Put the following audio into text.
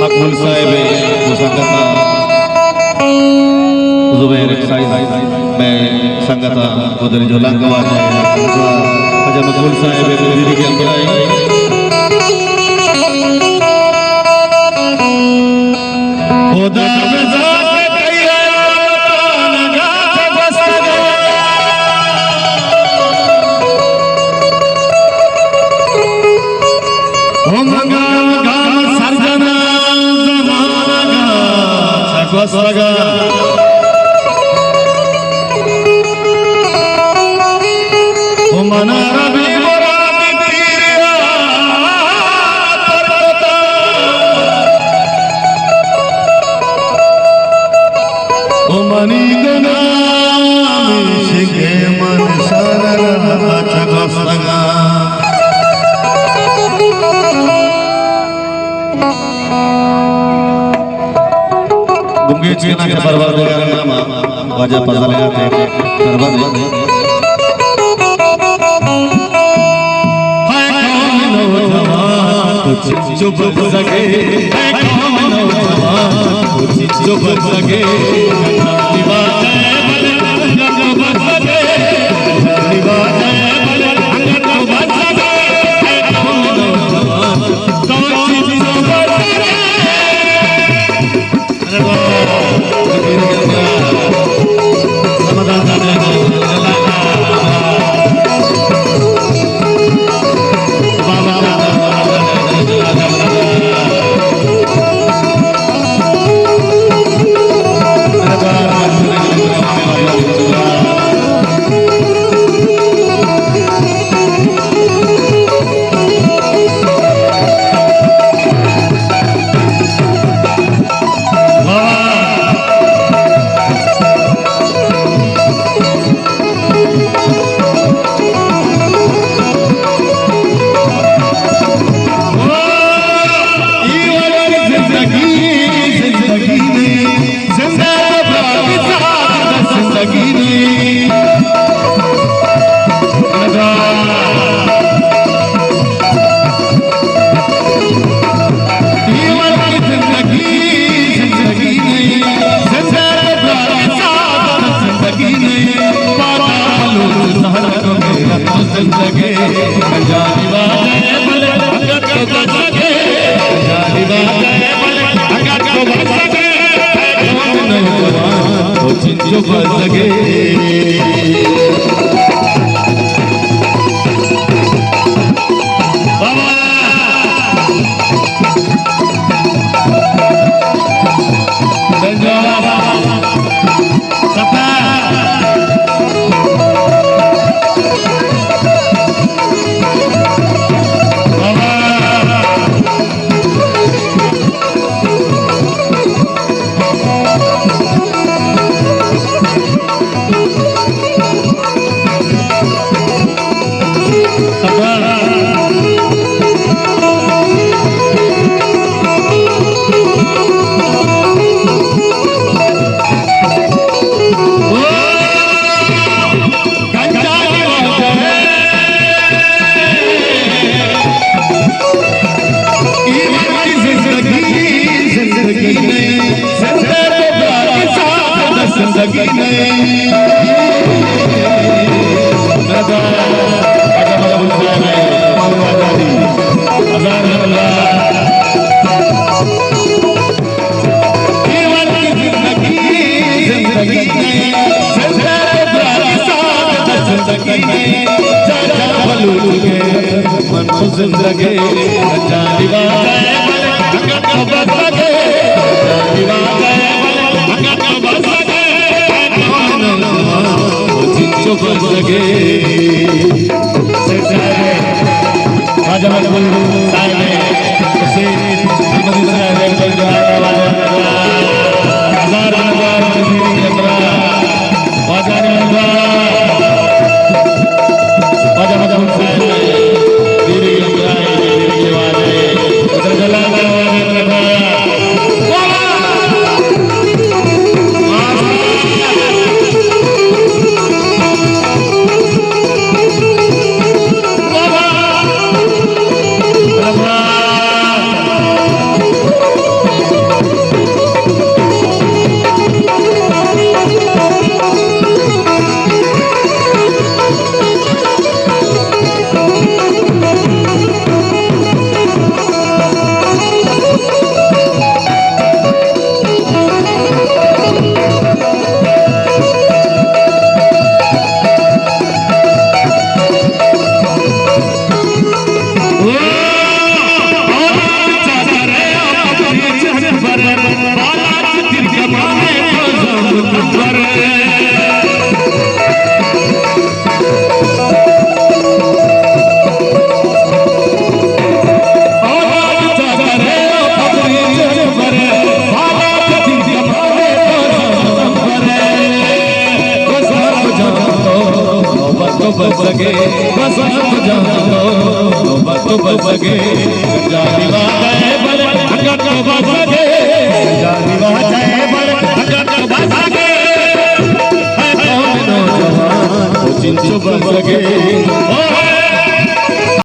Makmul Saib Sanggata Zubair Said मैं संगता उधर जो लंगवाज है अजय मकबूल साहब दीदी के अंदर आए खुदा के परवरदिगार नामा वजह पजल है परवरदिगार है कौन नौजवान कुछ चुप सके है कौन नौजवान कुछ चुप सके दीवार है बल चुप सके दीवार है बल चुप सके है कौन नौजवान कुछ चुप सके जिंदगी जानी बात है भगत को बस सके जानी बात है भगत को बस सके कौन जिंदगी बस सके सच्चाई राजा मकबूल साहब ने से हिम्मत से एक जवान वाले हजार नंबर जिंदगी अंदर बाजार में राजा मकबूल साहब तो बच सके बस हम जानो मोहब्बत तो बच सके जानी बात है बल अगर तो बच सके जानी बात है बल अगर तो बच सके है कौन नौजवान वो जिनको बच सके